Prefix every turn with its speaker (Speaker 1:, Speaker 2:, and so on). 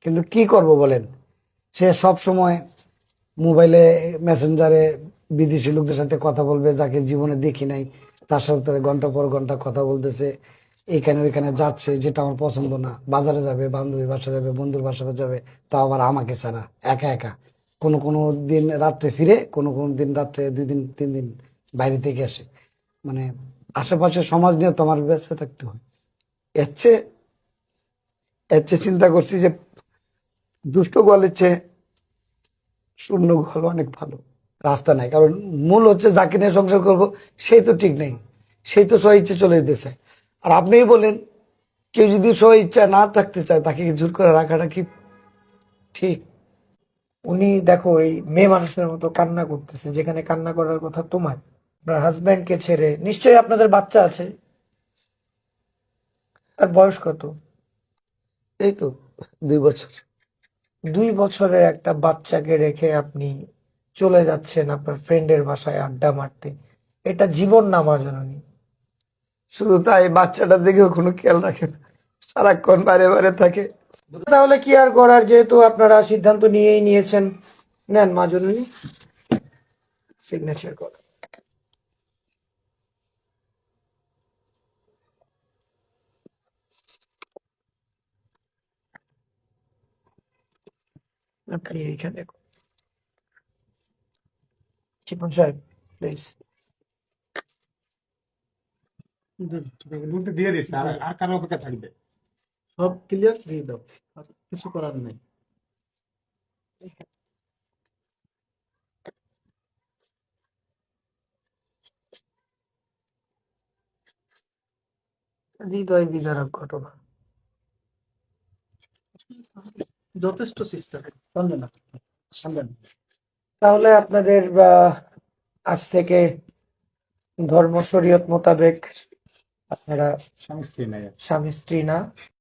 Speaker 1: কিন্তু কি করব বলেন, সে সব সময় মোবাইলে মেসেঞ্জারে বিদেশি লোকদের সাথে কথা বলবে, যাকে জীবনে দেখি নাই, তার সাথে ঘন্টা পর ঘন্টা কথা বলতেছে, এখানে ওইখানে যাচ্ছে, যেটা আমার পছন্দ না। বাজারে যাবে, বান্ধবী বাসা যাবে, বন্ধুর বাসায় যাবে, তাও আবার আমাকে ছাড়া, একা একা। কোনো কোনো দিন রাত্রে ফিরে, কোনো কোনো দিন রাত্রে 2 দিন 3 দিন বাইরে থেকে আসে। মানে আশেপাশে সমাজ নিয়ে তো আমার ব্যস্ত থাকতে হয়। এর চেয়ে এর চেয়ে চিন্তা করছি যে দুষ্ট গোয়ালের চেয়ে শূন্য গোয়াল অনেক ভালো। রাস্তা নাই, কারণ মূল হচ্ছে যাকে নিয়ে সংসার করব সেই তো ঠিক নেই, সেই তো স্ব ইচ্ছে চলে যেতে চায়। আর আপনিই বলেন, কেউ যদি স্ব ইচ্ছা না থাকতে চায়, তাকে কি জোর করে রাখাটা কি ঠিক?
Speaker 2: উনি দেখো এই মেয়ে মানুষের মতো কান্না করতেছে, যেখানে কান্না করার কথা তোমার। আপনার হাজবেন্ডকে ছেড়ে নিশ্চয়ই আপনাদের বাচ্চা আছে। তার বয়স কত?
Speaker 1: এই তো 2 বছর।
Speaker 2: 2 বছরের একটা বাচ্চাকে রেখে আপনি চলে যাচ্ছেন আপনার ফ্রেন্ডের বাসায় আড্ডা মারতে। এটা জীবন নামা জননী।
Speaker 1: শুধু তাই, বাচ্চাটার দিকেও কোনো খেয়াল রাখে না, সারাক্ষণ বাইরে বাইরে থাকে।
Speaker 2: তাহলে কি আর করার, যেহেতু আপনারা সিদ্ধান্ত নিয়েই নিয়েছেন, নেন মা জননী, সিগনেচার করুন। আপনি এইখানে চিকন সাহেব, প্লিজ।
Speaker 3: বলতে দিয়ে দিচ্ছে, আর আর কারো অপেক্ষা থাকবে?
Speaker 4: সব ক্লিয়ার দিয়ে দাও, আর কিছু করার নেই।
Speaker 2: হৃদয় বিদারক ঘটনা।
Speaker 4: যথেষ্ট চেষ্টা করবেন না, সামলান।
Speaker 2: তাহলে আপনাদের আজ থেকে ধর্ম শরীয়ত মোতাবেক আপনারা
Speaker 3: স্বামী স্ত্রী নাই।
Speaker 2: স্বামী স্ত্রী না,